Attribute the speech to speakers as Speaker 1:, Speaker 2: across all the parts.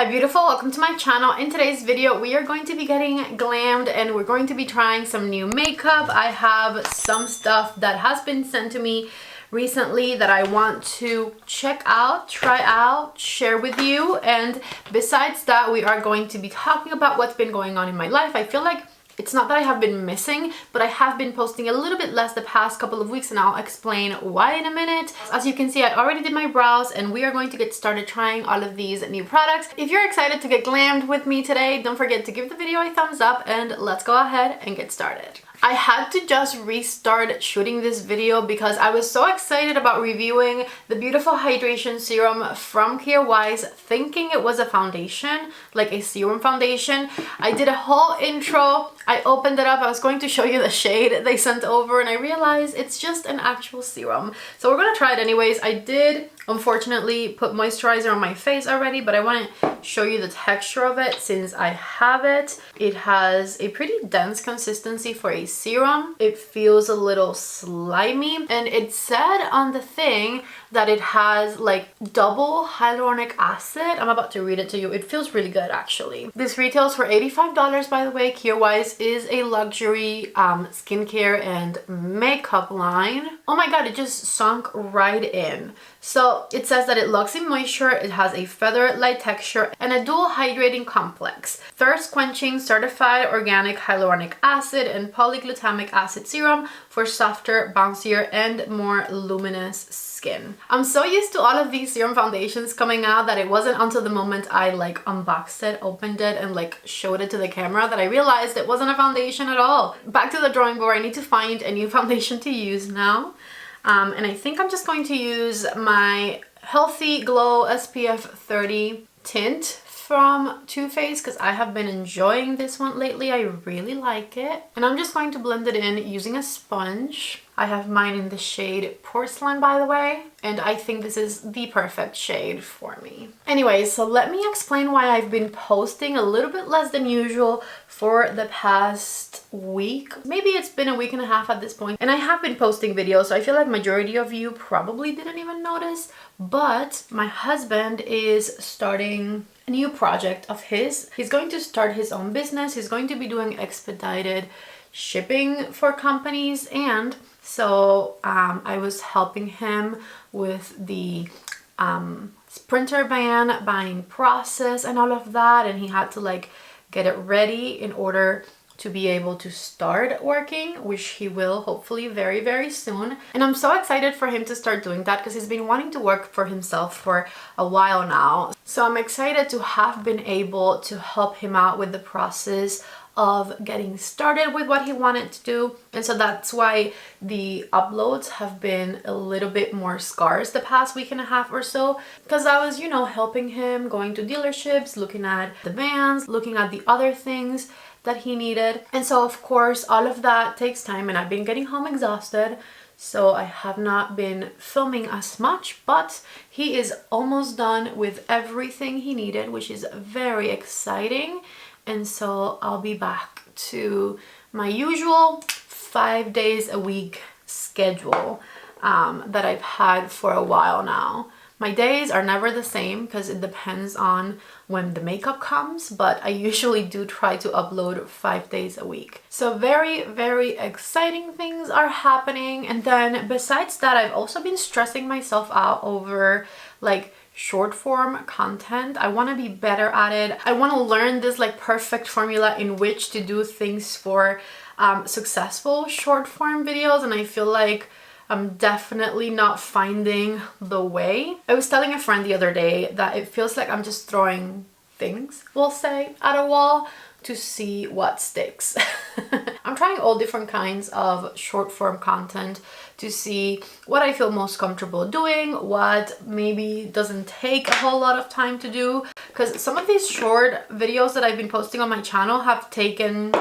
Speaker 1: Hi beautiful, welcome to my channel. In today's video we are going to be getting glammed and we're going to be trying some new makeup. I have some stuff that has been sent to me recently that I want to check out, try out, share with you, and besides that we are going to be talking about what's been going on in my life. I feel like it's not that I have been missing, but I have been posting a little bit less the past couple of weeks, and I'll explain why in a minute. As you can see, I already did my brows and we are going to get started trying all of these new products. If you're excited to get glammed with me today, don't forget to give the video a thumbs up and let's go ahead and get started. I had to just restart shooting this video because I was so excited about reviewing the beautiful hydration serum from Wise, thinking it was a foundation, like a serum foundation. I did a whole intro, I opened it up, I was going to show you the shade they sent over, and I realized it's just an actual serum. So we're gonna try it anyways. I did unfortunately put moisturizer on my face already, but I want to show you the texture of it since I have it. It has a pretty dense consistency for a serum. It feels a little slimy, and it said on the thing that it has like double hyaluronic acid. I'm about to read it to you. It feels really good actually. This retails for $85 by the way. Wise is a luxury skincare and makeup line. Oh my god, it just sunk right in. So it says that it locks in moisture, it has a feather-light texture, and a dual hydrating complex. Thirst-quenching certified organic hyaluronic acid and polyglutamic acid serum for softer, bouncier, and more luminous skin. I'm so used to all of these serum foundations coming out that it wasn't until the moment I like unboxed it, opened it, and like showed it to the camera that I realized it wasn't a foundation at all. Back to the drawing board. I need to find a new foundation to use now. And I think I'm just going to use my Healthy Glow SPF 30 tint from Too Faced because I have been enjoying this one lately. I really like it. And I'm just going to blend it in using a sponge. I have mine in the shade Porcelain, by the way, and I think this is the perfect shade for me. Anyway, so let me explain why I've been posting a little bit less than usual for the past week. Maybe it's been a week and a half at this point, and I have been posting videos, so I feel like majority of you probably didn't even notice, but my husband is starting a new project of his. He's going to start his own business. He's going to be doing expedited shipping for companies, and so I was helping him with the printer buying process and all of that, and he had to like get it ready in order to be able to start working, which he will hopefully very, very soon. And I'm so excited for him to start doing that because he's been wanting to work for himself for a while now. So I'm excited to have been able to help him out with the process of getting started with what he wanted to do. And so that's why the uploads have been a little bit more scarce the past week and a half or so, because I was, you know, helping him, going to dealerships, looking at the vans, looking at the other things that he needed. And so of course all of that takes time, and I've been getting home exhausted, so I have not been filming as much, but he is almost done with everything he needed, which is very exciting. And so I'll be back to my usual 5 days a week schedule that I've had for a while now. My days are never the same because it depends on when the makeup comes, but I usually do try to upload 5 days a week. So very, very exciting things are happening. And then besides that, I've also been stressing myself out over like short form content. I want to be better at it. I want to learn this like perfect formula in which to do things for successful short form videos, and I feel like I'm definitely not finding the way. I was telling a friend the other day that it feels like I'm just throwing things, we'll say, at a wall to see what sticks. I'm trying all different kinds of short form content to see what I feel most comfortable doing, what maybe doesn't take a whole lot of time to do, because some of these short videos that I've been posting on my channel have taken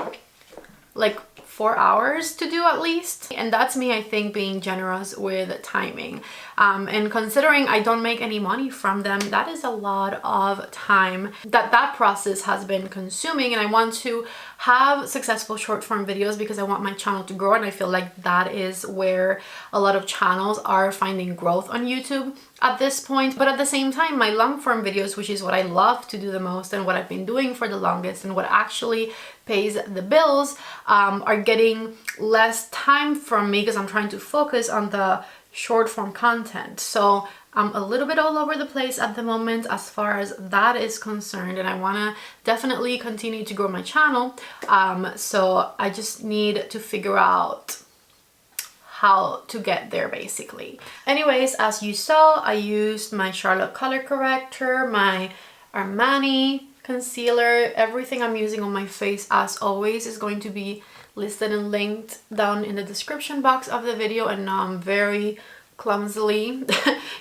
Speaker 1: like 4 hours to do at least, and that's me, I think, being generous with timing. And considering I don't make any money from them, that is a lot of time that process has been consuming. And I want to have successful short form videos because I want my channel to grow, and I feel like that is where a lot of channels are finding growth on YouTube at this point. But at the same time, my long form videos, which is what I love to do the most and what I've been doing for the longest and what actually pays the bills, are getting less time from me because I'm trying to focus on the short form content. So I'm a little bit all over the place at the moment as far as that is concerned, and I want to definitely continue to grow my channel. So I just need to figure out how to get there basically. Anyways, as you saw, I used my Charlotte color corrector, my Armani concealer. Everything I'm using on my face, as always, is going to be listed and linked down in the description box of the video. And now I'm very clumsily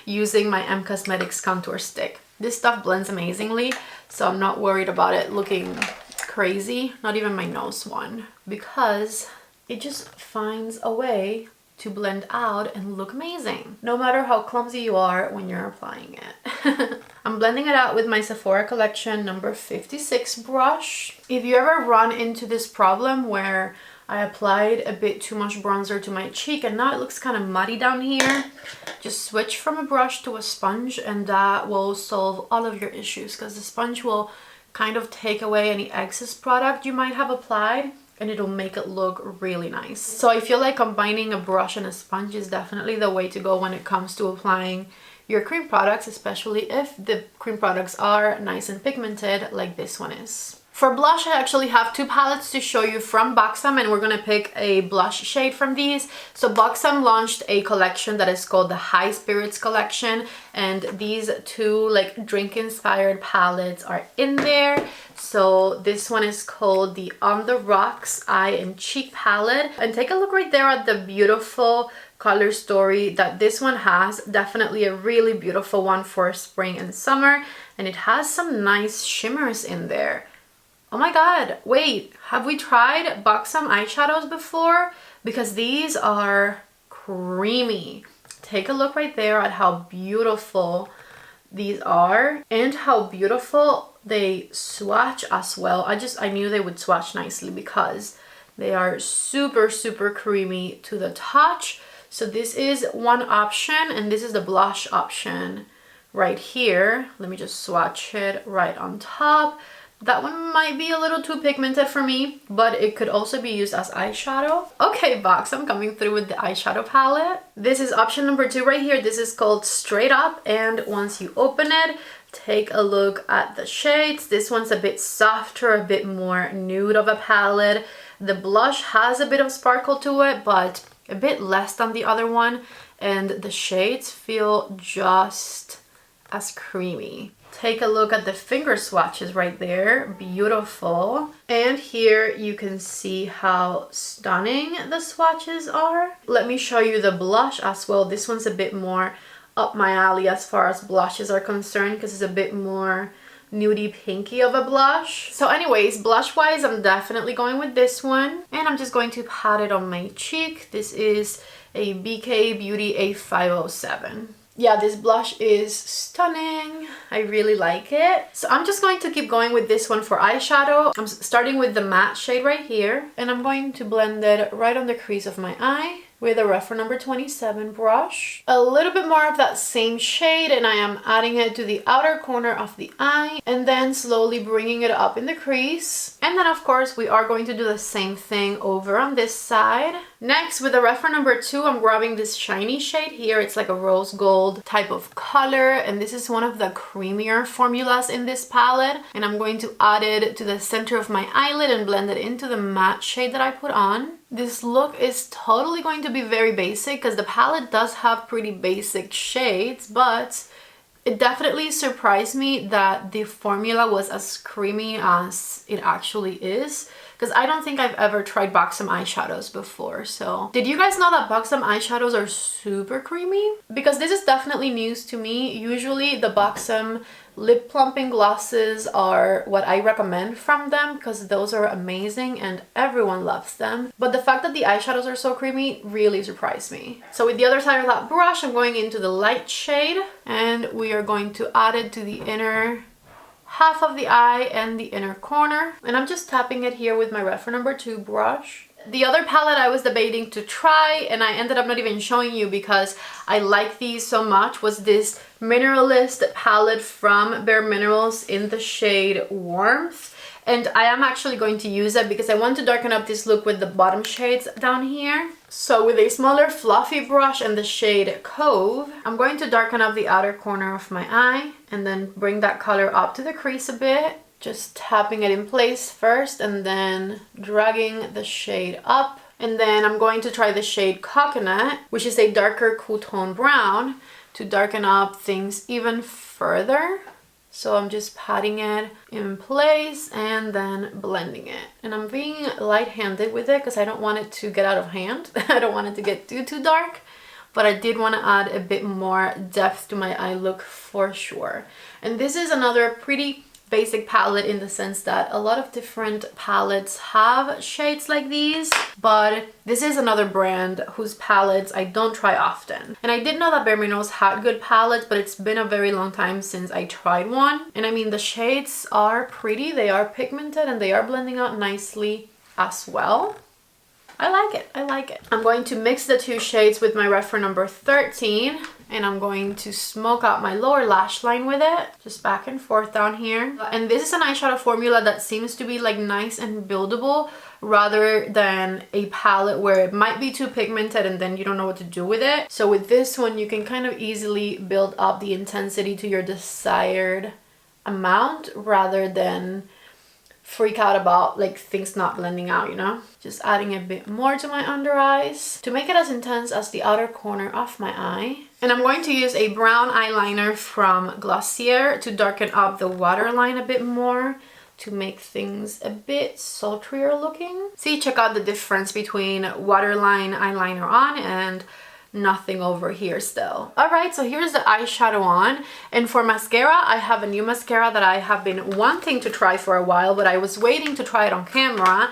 Speaker 1: using my M Cosmetics contour stick. This stuff blends amazingly, so I'm not worried about it looking crazy, not even my nose one, because it just finds a way to blend out and look amazing, no matter how clumsy you are when you're applying it. I'm blending it out with my Sephora collection number 56 brush. If you ever run into this problem where I applied a bit too much bronzer to my cheek and now it looks kind of muddy down here, just switch from a brush to a sponge and that will solve all of your issues, because the sponge will kind of take away any excess product you might have applied and it'll make it look really nice. So I feel like combining a brush and a sponge is definitely the way to go when it comes to applying your cream products, especially if the cream products are nice and pigmented like this one is. For blush, I actually have two palettes to show you from Buxom, and we're gonna pick a blush shade from these. So Buxom launched a collection that is called the High Spirits collection, and these two like drink inspired palettes are in there. So this one is called the On the Rocks Eye and Cheek palette, and take a look right there at the beautiful color story that this one has. Definitely a really beautiful one for spring and summer, and it has some nice shimmers in there. Oh my god, wait, have we tried Buxom eyeshadows before? Because these are creamy. Take a look right there at how beautiful these are and how beautiful they swatch as well. I knew they would swatch nicely because they are super, super creamy to the touch. So this is one option, and this is the blush option right here. Let me just swatch it right on top. That one might be a little too pigmented for me, but it could also be used as eyeshadow. Okay, Box, I'm coming through with the eyeshadow palette. This is option number 2 right here. This is called Straight Up, and once you open it, take a look at the shades. This one's a bit softer, a bit more nude of a palette. The blush has a bit of sparkle to it, but a bit less than the other one, and the shades feel just as creamy. Take a look at the finger swatches right there, beautiful. And here you can see how stunning the swatches are. Let me show you the blush as well. This one's a bit more up my alley as far as blushes are concerned, because it's a bit more nudie pinky of a blush. So anyways, blush wise, I'm definitely going with this one, and I'm just going to pat it on my cheek. This is a BK Beauty A507. Yeah, this blush is stunning. I really like it. So I'm just going to keep going with this one for eyeshadow. I'm starting with the matte shade right here, and I'm going to blend it right on the crease of my eye with a REPHR number 27 brush. A little bit more of that same shade, and I am adding it to the outer corner of the eye, and then slowly bringing it up in the crease. And then of course we are going to do the same thing over on this side. Next, with the REPHR number 2, I'm grabbing this shiny shade here. It's like a rose gold type of color, and this is one of the creamier formulas in this palette, and I'm going to add it to the center of my eyelid and blend it into the matte shade that I put on. This look is totally going to be very basic because the palette does have pretty basic shades, but it definitely surprised me that the formula was as creamy as it actually is. because I don't think I've ever tried Buxom eyeshadows before. So did you guys know that Buxom eyeshadows are super creamy? Because this is definitely news to me. Usually the Buxom lip plumping glosses are what I recommend from them because those are amazing and everyone loves them. But the fact that the eyeshadows are so creamy really surprised me. So with the other side of that brush, I'm going into the light shade and we are going to add it to the inner half of the eye and the inner corner. And I'm just tapping it here with my REPHR number 2 brush. The other palette I was debating to try, and I ended up not even showing you because I like these so much, was this Mineralist palette from Bare Minerals in the shade Warmth. And I am actually going to use it because I want to darken up this look with the bottom shades down here. So with a smaller fluffy brush and the shade Cove, I'm going to darken up the outer corner of my eye and then bring that color up to the crease a bit. Just tapping it in place first and then dragging the shade up. And then I'm going to try the shade Coconut, which is a darker cool tone brown, to darken up things even further. So I'm just patting it in place and then blending it. And I'm being light-handed with it because I don't want it to get out of hand. I don't want it to get too dark. But I did want to add a bit more depth to my eye look for sure. And this is another pretty basic palette in the sense that a lot of different palettes have shades like these, but this is another brand whose palettes I don't try often. And I did know that Bare Minerals had good palettes, but it's been a very long time since I tried one. And I mean, the shades are pretty, they are pigmented, and they are blending out nicely as well. I like it, I like it. I'm going to mix the two shades with my REPHR number 13, and I'm going to smoke out my lower lash line with it, just back and forth down here. And this is an eyeshadow formula that seems to be like nice and buildable rather than a palette where it might be too pigmented and then you don't know what to do with it. So with this one, you can kind of easily build up the intensity to your desired amount rather than freak out about like things not blending out, you know? Just adding a bit more to my under eyes to make it as intense as the outer corner of my eye. And I'm going to use a brown eyeliner from Glossier to darken up the waterline a bit more to make things a bit sultrier looking. See, check out the difference between waterline eyeliner on and nothing over here still. Alright, so here's the eyeshadow on, and for mascara I have a new mascara that I have been wanting to try for a while, but I was waiting to try it on camera.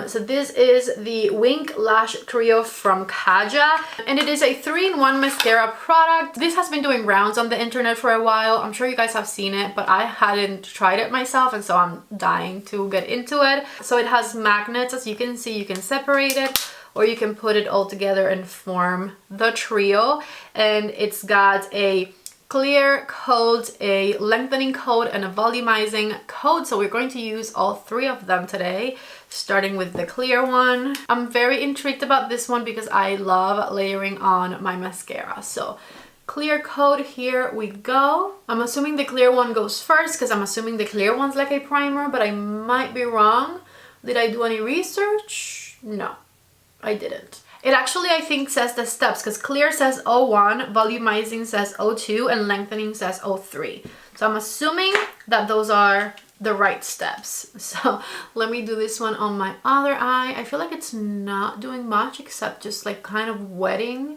Speaker 1: So this is the Wink Lash Trio from Kaja, and it is a 3-in-1 mascara product. This has been doing rounds on the internet for a while. I'm sure you guys have seen it, but I hadn't tried it myself, and so I'm dying to get into it. So it has magnets, as you can see. You can separate it, or you can put it all together and form the trio. And it's got a clear coat, a lengthening coat, and a volumizing coat. So we're going to use all 3 of them today, starting with the clear one. I'm very intrigued about this one because I love layering on my mascara. So clear coat, here we go. I'm assuming the clear one goes first because I'm assuming the clear one's like a primer, but I might be wrong. Did I do any research? No, I didn't. It actually, I think, says the steps because clear says 01, volumizing says 02, and lengthening says 03. So I'm assuming that those are the right steps. So let me do this one on my other eye. I feel like it's not doing much except just like kind of wetting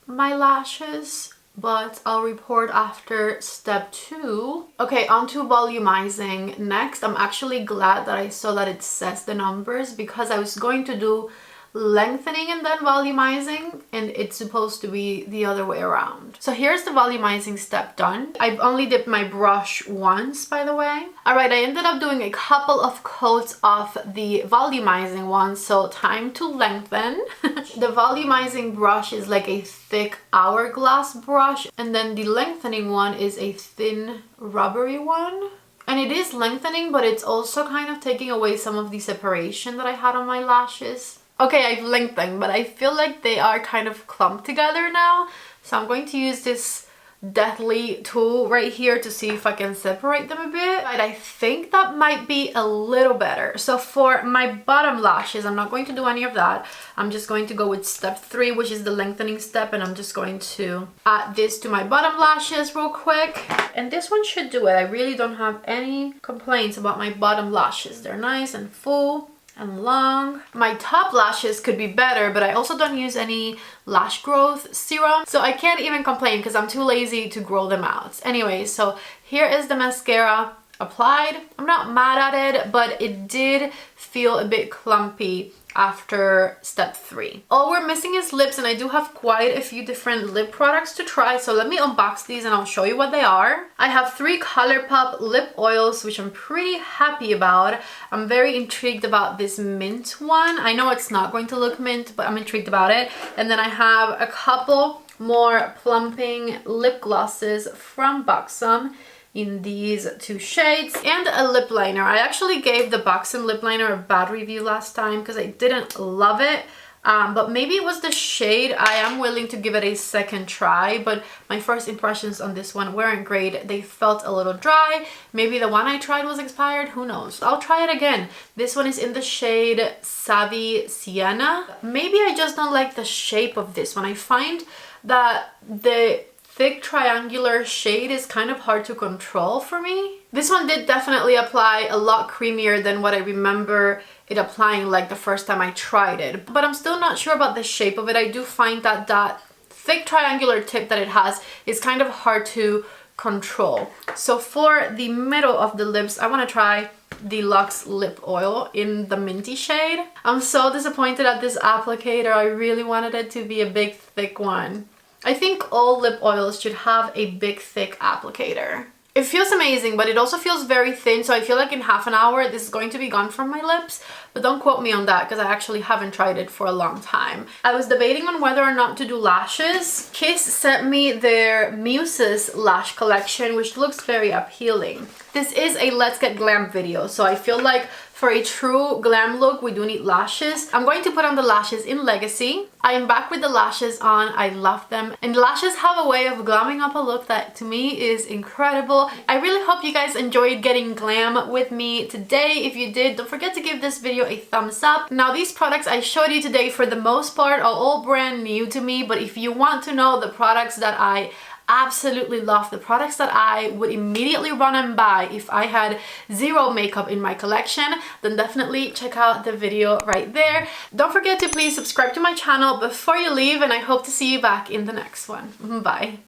Speaker 1: my lashes, but I'll report after step 2. Okay, on to volumizing next. I'm actually glad that I saw that it says the numbers because I was going to do lengthening and then volumizing, and it's supposed to be the other way around. So here's the volumizing step done. I've only dipped my brush once, by the way. Alright, I ended up doing a couple of coats of the volumizing one, so time to lengthen. The volumizing brush is like a thick hourglass brush, and then the lengthening one is a thin rubbery one. And it is lengthening, but it's also kind of taking away some of the separation that I had on my lashes. Okay, I've lengthened, but I feel like they are kind of clumped together now. So I'm going to use this deathly tool right here to see if I can separate them a bit. But I think that might be a little better. So for my bottom lashes, I'm not going to do any of that. I'm just going to go with step 3, which is the lengthening step. And I'm just going to add this to my bottom lashes real quick. And this one should do it. I really don't have any complaints about my bottom lashes. They're nice and full and long. My top lashes could be better, but I also don't use any lash growth serum, so I can't even complain because I'm too lazy to grow them out. Anyway, so here is the mascara applied. I'm not mad at it, but it did feel a bit clumpy after step 3. All we're missing is lips, and I do have quite a few different lip products to try, so let me unbox these and I'll show you what they are. I have 3 Colourpop lip oils, which I'm pretty happy about. I'm very intrigued about this mint one. I know it's not going to look mint, but I'm intrigued about it. And then I have a couple more plumping lip glosses from Buxom in these 2 shades, and a lip liner. I actually gave the Buxom lip liner a bad review last time because I didn't love it, but maybe it was the shade. I am willing to give it a second try, but my first impressions on this one weren't great. They felt a little dry. Maybe the one I tried was expired, who knows. I'll try it again. This one is in the shade Savvy Sienna. Maybe I just don't like the shape of this one. I find that the thick triangular shade is kind of hard to control for me. This one did definitely apply a lot creamier than what I remember it applying like the first time I tried it, but I'm still not sure about the shape of it. I do find that that thick triangular tip that it has is kind of hard to control. So for the middle of the lips, I want to try the Luxe lip oil in the minty shade. I'm so disappointed at this applicator. I really wanted it to be a big thick one. I think all lip oils should have a big thick applicator. It feels amazing, but it also feels very thin, so I feel like in half an hour this is going to be gone from my lips, but don't quote me on that because I actually haven't tried it for a long time. I was debating on whether or not to do lashes. Kiss sent me their Muses lash collection, which looks very appealing. This is a Let's Get Glam video, so I feel like for a true glam look, we do need lashes. I'm going to put on the lashes in Legacy. I am back with the lashes on. I love them. And lashes have a way of glamming up a look that to me is incredible. I really hope you guys enjoyed getting glam with me today. If you did, don't forget to give this video a thumbs up. Now, these products I showed you today, for the most part, are all brand new to me. But if you want to know the products that I absolutely love, the products that I would immediately run and buy if I had zero makeup in my collection, then definitely check out the video right there. Don't forget to please subscribe to my channel before you leave, and I hope to see you back in the next one. Bye.